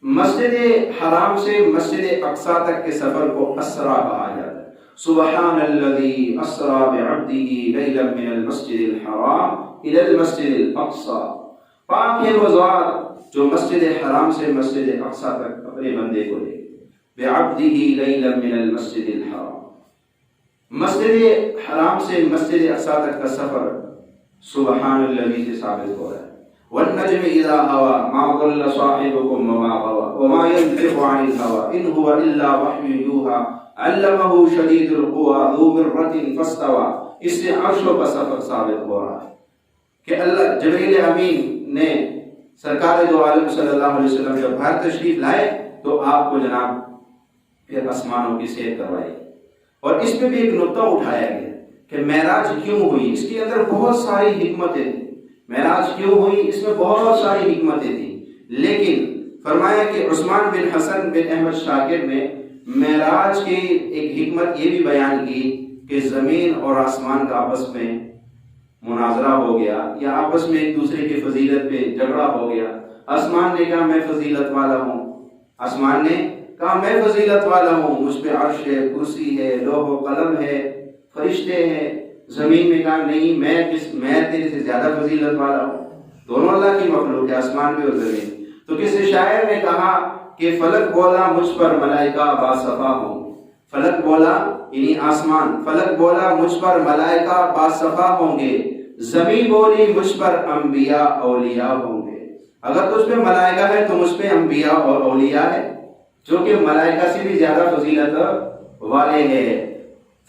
مسجد حرام سے مسجد اقصی تک کے سفر کو اسرا کہا جاتا ہے۔ سبحان الذی اسرا بعبدہ لیلا من المسجد الحرام الی المسجد الاقصی، پاک ہے وہ ذات جو مسجد حرام سے مسجد اقصی تک اپنے بندے کو لے، بعبدہ لیلا من المسجد الحرام، مسجد حرام سے مسجد اقصی تک کا سفر سبحان الذی سے ثابت ہو رہا ہے۔ والنجم اذا هوى ما ضل صاحبكم وما غوى وما ينطق عن الهوى ان هو الا وحی یوحی علمہ شدید القوى ذو مرة فاستوى، اس سے عرشوں کا سفر ثابت ہو رہا ہے کہ اللہ جبریل امین نے سرکار دو عالم صلی اللہ علیہ وسلم جب باہر تشریف لائے تو آپ کو جناب پھر آسمانوں کی سیر کروائی، اور اس پہ بھی ایک نقطہ اٹھایا گیا کہ معراج کیوں ہوئی، اس کے اندر بہت ساری حکمتیں تھیں، معراج کیوں ہوئی اس میں بہت ساری حکمتیں تھیں، لیکن فرمایا کہ عثمان بن حسن بن احمد شاکر نے معراج کی ایک حکمت یہ بھی بیان کی کہ زمین اور آسمان کا آپس میں مناظرہ ہو گیا یا آپس میں ایک دوسرے کی فضیلت پہ جھگڑا ہو گیا۔ آسمان نے کہا میں فضیلت والا ہوں، آسمان نے کہا میں فضیلت والا ہوں، مجھ پہ عرش ہے، کرسی ہے، لوح و قلم ہے، فرشتے ہیں۔ زمین میں کہا نہیں میں تیرے سے زیادہ فضیلت والا ہوں، دونوں اللہ کی مخلوق ہے، آسمان بھی اور زمین۔ تو کسی شاعر نے کہا کہ فلک بولا مجھ پر ملائکہ باصفا ہوں، فلک بولا یعنی آسمان، فلک بولا مجھ پر ملائکہ باصفا ہوں گے، زمین بولی مجھ پر انبیاء اولیاء ہوں گے۔ اگر تجھ پہ ملائکہ ہے تو مجھ پہ انبیاء اور اولیاء ہے جو کہ ملائکہ سے بھی زیادہ فضیلت والے ہیں۔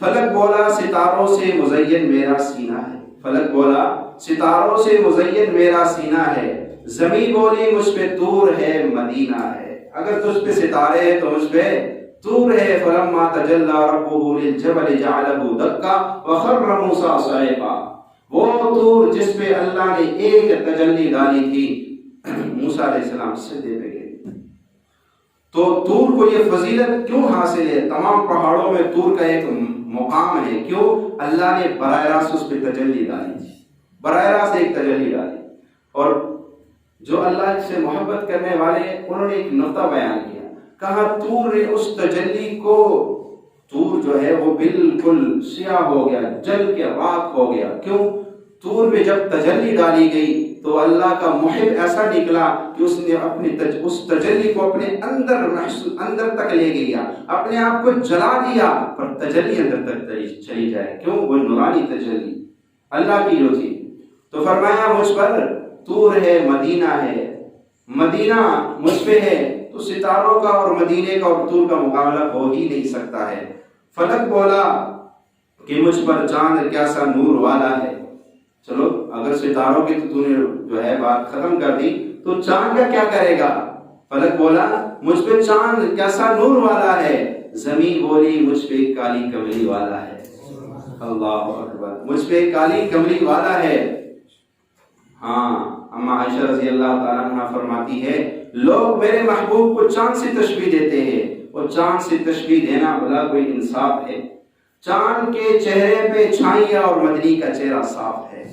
فلک بولا ستاروں سے مزین میرا سینہ ہے، فلک بولا ستاروں سے مزین میرا سینہ ہے، زمین بولی مجھ پہ طور ہے مدینہ ہے۔ اگر تجھ پہ ستارے ہیں تو مجھ پہ طور ہے۔ فلما تجلی ربہ للجبل جعلہ دکا وخر موسیٰ صعقا، وہ طور جس پہ اللہ نے ایک تجلی ڈالی تھی موسیٰ علیہ السلام سجدے پہ گئے۔ تو طور کو یہ فضیلت کیوں حاصل ہے؟ تمام پہاڑوں میں طور کا ایک مقام ہے، کیوں؟ اللہ نے براہ راست اس پہ تجلی ڈالی تھی، براہ راست ایک تجلی ڈالی، اور جو اللہ سے محبت کرنے والے انہوں نے ایک نقطہ بیان کیا، کہا طور نے اس تجلی کو، طور جو ہے وہ بالکل سیاہ ہو گیا، جل کے راکھ ہو گیا، کیوں؟ طور پہ جب تجلی ڈالی گئی تو اللہ کا محب ایسا نکلا کہ اس نے اپنی اس تجلی کو اپنے اندر تک لے گیا، اپنے آپ کو جلا دیا، پر تجلی اندر تک چلی جائے، کیوں؟ وہ نورانی تجلی اللہ کی جو تھی۔ تو فرمایا مجھ پر طور ہے، مدینہ ہے، مدینہ مجھ پہ ہے، تو ستاروں کا اور مدینے کا اور طور کا مقابلہ ہو ہی نہیں سکتا ہے۔ فلک بولا کہ مجھ پر چاند کیسا نور والا ہے، چلو اگر ستاروں کی تو نے جو ہے بات ختم کر دی تو چاند کا کیا کرے گا؟ فلک بولا مجھ پہ چاند کیسا نور والا ہے، زمین بولی مجھ پہ کالی کملی والا ہے۔ اللہ اکبر، مجھ پہ کالی کملی والا ہے۔ ہاں اما عائشہ رضی اللہ تعالیٰ عنہ فرماتی ہے لوگ میرے محبوب کو چاند سے تشبیہ دیتے ہیں، اور چاند سے تشبیہ دینا بھلا کوئی انصاف ہے؟ چاند کے چہرے پہ چھائیاں اور مدنی کا چہرہ صاف ہے،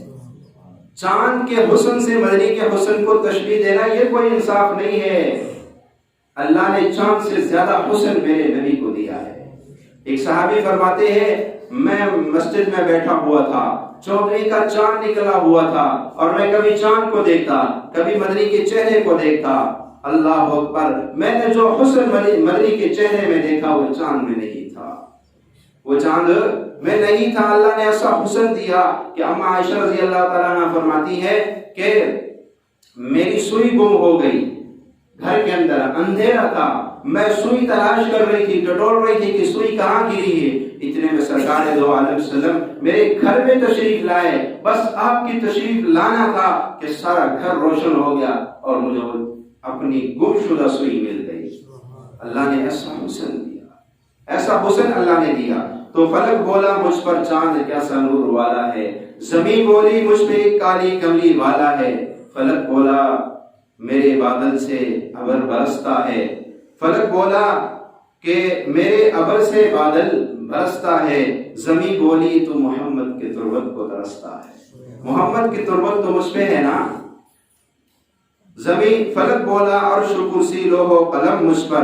چاند کے حسن سے مدنی کے حسن کو تشبیہ دینا یہ کوئی انصاف نہیں ہے۔ اللہ نے چاند سے زیادہ حسن میرے نبی کو دیا ہے۔ ایک صحابی فرماتے ہیں میں مسجد میں بیٹھا ہوا تھا، چودھری کا چاند نکلا ہوا تھا، اور میں کبھی چاند کو دیکھتا، کبھی مدنی کے چہرے کو دیکھتا، اللہ اکبر، میں نے جو حسن مدنی کے چہرے میں دیکھا وہ چاند میں نہیں تھا، وہ چاند میں نہیں تھا۔ اللہ نے ایسا حسن دیا کہ اما عائشہ رضی اللہ تعالیٰ عنہ فرماتی ہے کہ میری سوئی گم ہو گئی، گھر کے اندر اندھیرا تھا، میں سوئی تلاش کر رہی تھی، ٹٹول رہی تھی کہ سوئی کہاں گری ہے، اتنے میں سرکار دو عالم وسلم میرے گھر میں تشریف لائے، بس آپ کی تشریف لانا تھا کہ سارا گھر روشن ہو گیا اور مجھے اپنی گم شدہ سوئی مل گئی۔ اللہ نے ایسا حسن دیا، ایسا حسن اللہ نے دیا۔ تو فلک بولا مجھ پر چاند کیسا نور والا ہے، زمین بولی مجھ پہ کالی کملی والا ہے، فلک بولا میرے بادل سے ابر برستا ہے، فلک بولا کہ میرے ابر سے بادل برستا ہے، زمین بولی تو محمد کے تربت کو ترستا ہے۔ محمد کی تربت تو مجھ پہ ہے نا، زمین فلک بولا عرش و کرسی لوح و قلم مجھ پر،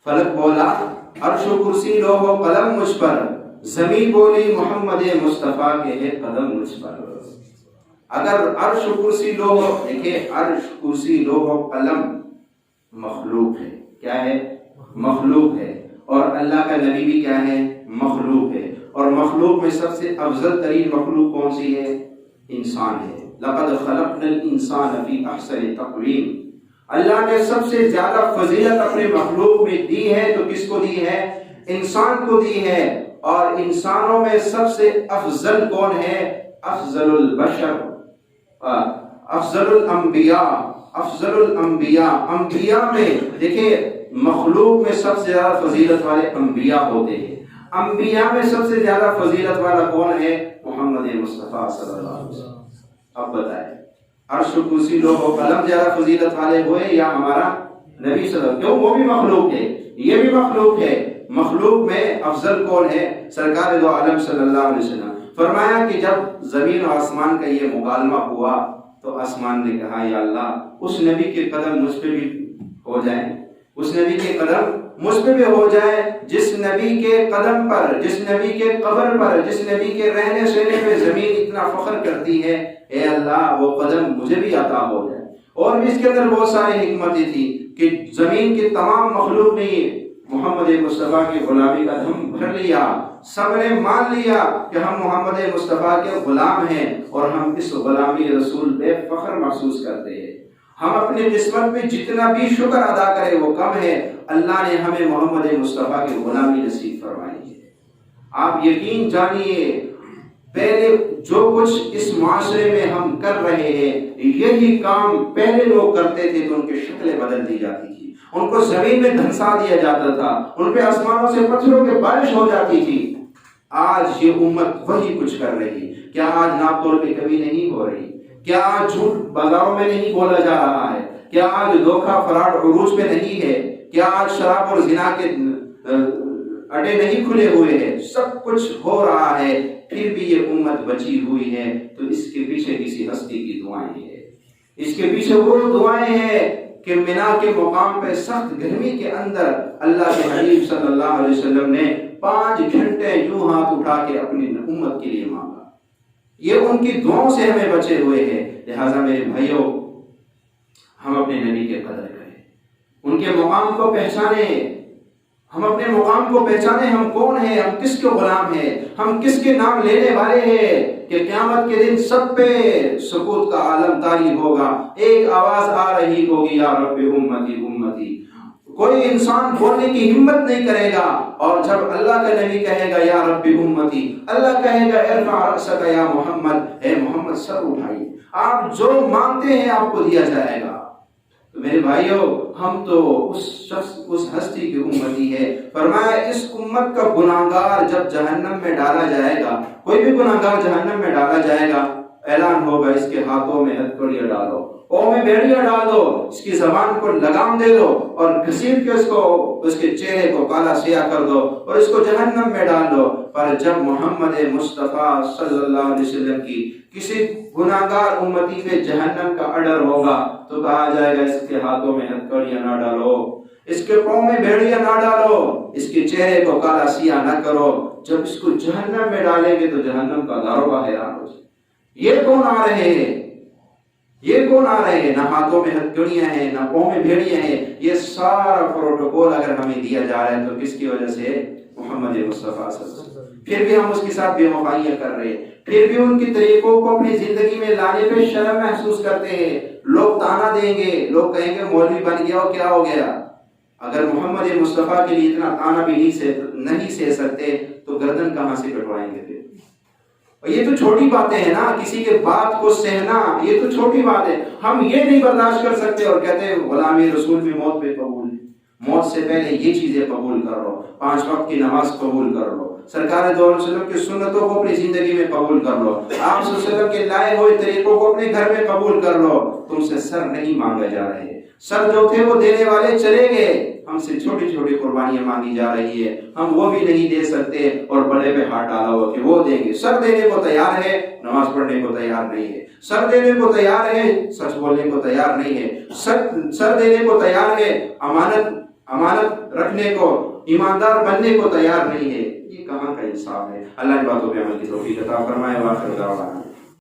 فلک بولا عرش و کرسی لوح و قلم مجھ پر، زمین بولی محمد مصطفیٰ کے ہے قدم مجھ پر۔ اگر عرش و کرسی لوح، دیکھیں عرش کرسی لوح و قلم مخلوق ہے، کیا ہے؟ مخلوق ہے، اور اللہ کا نبی بھی کیا ہے؟ مخلوق ہے، اور مخلوق میں سب سے افضل ترین مخلوق کون سی ہے؟ انسان ہے۔ لقد خلقنا الانسان فی احسن تقویم، اللہ نے سب سے زیادہ فضیلت اپنے مخلوق میں دی ہے تو کس کو دی ہے؟ انسان کو دی ہے، اور انسانوں میں سب سے افضل کون ہے؟ افضل البشر، افضل الانبیاء، افضل الانبیاء، انبیاء میں دیکھیں مخلوق میں سب سے زیادہ فضیلت والے انبیاء ہوتے ہیں، انبیاء میں سب سے زیادہ فضیلت والا کون ہے؟ محمد مصطفیٰ صلی اللہ علیہ وسلم۔ اب بتائیں عرش و کرسی لوح و قلم زیادہ فضیلت والے ہوئے یا ہمارا نبی صلی اللہ علیہ وسلم؟ کیوں؟ وہ بھی مخلوق ہے، یہ بھی مخلوق ہے، مخلوق میں افضل کون ہے؟ سرکار دو عالم صلی اللہ علیہ وسلم۔ فرمایا کہ جب زمین اور آسمان کا یہ مکالمہ ہوا تو آسمان نے کہا یا اللہ اس نبی کے قدم مجھ پہ بھی ہو جائیں، اس نبی کے قدم مجھ پہ بھی ہو جائے، جس نبی کے قدم پر، جس نبی کے قبر پر، جس نبی کے رہنے سہنے پہ زمین اتنا فخر کرتی ہے، اے اللہ وہ قدم مجھے بھی عطا ہو جائے۔ اور بھی اس کے اندر بہت ساری حکمتیں تھی کہ زمین کے تمام مخلوق نے محمد مصطفیٰ کی غلامی کا دم بھر لیا، سب نے مان لیا کہ ہم محمد مصطفیٰ کے غلام ہیں، اور ہم اس غلامی رسول پہ فخر محسوس کرتے ہیں۔ ہم اپنی قسمت میں جتنا بھی شکر ادا کریں وہ کم ہے، اللہ نے ہمیں محمد مصطفیٰ کی غلامی نصیب فرمائی ہے۔ آپ یقین جانیے پہلے جو کچھ اس معاشرے میں ہم کر رہے ہیں یہی کام پہلے لوگ کرتے تھے تو ان کی شکلیں بدل دی جاتی تھی، ان کو زمین میں دھنسا دیا جاتا تھا، ان پہ آسمانوں سے پتھروں کی بارش ہو جاتی تھی۔ آج یہ امت وہی کچھ کر رہی، کیا آج ناپ تول میں کمی نہیں ہو رہی؟ کیا آج جھوٹ بازاروں میں نہیں بولا جا رہا ہے؟ کیا آج دھوکہ فراڈ عروج پہ نہیں ہے؟ کیا آج شراب اور زنا کے اڈے نہیں کھلے ہوئے ہیں؟ سب کچھ ہو رہا ہے، پھر بھی یہ امت بچی ہوئی ہے، تو اس کے پیچھے کسی ہستی کی دعائیں ہیں، اس کے پیچھے وہ دعائیں ہیں کہ مینا کے مقام پہ سخت گرمی کے اندر اللہ کے حبیب صلی اللہ علیہ وسلم نے 5 گھنٹے یوں ہاتھ اٹھا کے اپنی امت کے لیے مانگا۔ یہ ان کی دعاؤں سے ہمیں بچے ہوئے ہیں۔ لہٰذا میرے بھائیوں ہم اپنے نبی کے قدر کریں، ان کے مقام کو پہچانیں، ہم اپنے مقام کو پہچانیں، ہم کون ہیں، ہم کس کے غلام ہیں، ہم کس کے نام لینے والے ہیں کہ قیامت کے دن سب پہ سکوت کا عالم طاری ہوگا، ایک آواز آ رہی ہوگی یا رب امتی امتی، کوئی انسان بولنے کی ہمت نہیں کرے گا، اور جب اللہ کا نبی کہے گا یا رب امتی، اللہ کہے گا ارفع رأسک یا محمد، اے محمد سر اٹھائیے، آپ جو مانگتے ہیں آپ کو دیا جائے گا۔ تو میرے بھائیوں ہم تو اس شخص، اس ہستی کی امتی ہے۔ فرمایا اس امت کا گناہگار جب جہنم میں ڈالا جائے گا، کوئی بھی گناہگار جہنم میں ڈالا جائے گا، اعلان ہوگا اس کے ہاتھوں میں ہتھکڑیاں ڈالو، پاؤں میں بیڑیاں ڈال دو، اس کی زبان کو لگام دے دو اور گھسیٹ کے اس کے چہرے کو کالا سیاہ کر دو اور اس کو جہنم میں ڈال دو۔ پر جب محمد مصطفیٰ صلی اللہ علیہ وسلم کی کسی گناہگار امتی پہ جہنم کا آرڈر ہوگا تو کہا جائے گا اس کے ہاتھوں میں ہتھکڑیاں نہ ڈالو، اس کے پاؤں میں بیڑیاں نہ ڈالو، اس کے چہرے کو کالا سیاہ نہ کرو۔ جب اس کو جہنم میں ڈالیں گے تو جہنم کا داروغہ حیران ہو جائے، یہ کون آ رہے ہیں، یہ کون آ رہے ہیں؟ نہ ہاتھوں میں ہتھکڑیاں ہیں، نہ پاؤں میں بھیڑیاں ہیں۔ یہ سارا پروٹوکول اگر ہمیں دیا جا رہا ہے تو کس کی وجہ سے؟ محمد مصطفیٰ صلی اللہ علیہ وسلم۔ پھر بھی ہم اس کے ساتھ بے وفائیاں کر رہے ہیں، پھر بھی ان کی طریقوں کو اپنی زندگی میں لانے پہ شرم محسوس کرتے ہیں۔ لوگ تانا دیں گے، لوگ کہیں گے مولوی بن گیا ہو، کیا ہو گیا؟ اگر محمد مصطفیٰ کے لیے اتنا تانا بھی نہیں سہ سکتے تو گردن کہاں سے کٹوائیں گے پھر؟ یہ تو چھوٹی باتیں ہیں نا، کسی کے بات کو سہنا یہ تو چھوٹی بات ہے۔ ہم یہ نہیں برداشت کر سکتے اور کہتے ہیں غلامی رسول بھی موت پہ قبول ہے، موت سے پہلے یہ چیزیں قبول کر لو، 5 وقت کی نماز قبول کر لو، سرکار دو علیہ وسلم کی سنتوں کو اپنی زندگی میں قبول کر لو، آپ صلی اللہ علیہ وسلم کے لائے ہوئے طریقوں کو اپنے گھر میں قبول کر لو۔ تم سے سر نہیں مانگے جا رہے، سر جو تھے وہ دینے والے چلے گئے، ہم سے چھوٹی چھوٹی قربانیاں مانگی جا رہی ہے، ہم وہ بھی نہیں دے سکتے اور بڑے پہ ہاتھ ڈالا ہوا کہ وہ دیں گے۔ سر دینے کو تیار ہے، نماز پڑھنے کو تیار نہیں ہے۔ سر دینے کو تیار ہے، سچ بولنے کو تیار نہیں ہے۔ سر دینے کو تیار ہے، امانت رکھنے کو، ایماندار بننے کو تیار نہیں ہے۔ یہ کہاں کا انصاف ہے؟ اللہ ان باتوں پہ عمل کی توفیق عطا فرمائے۔ وآخر دعوانا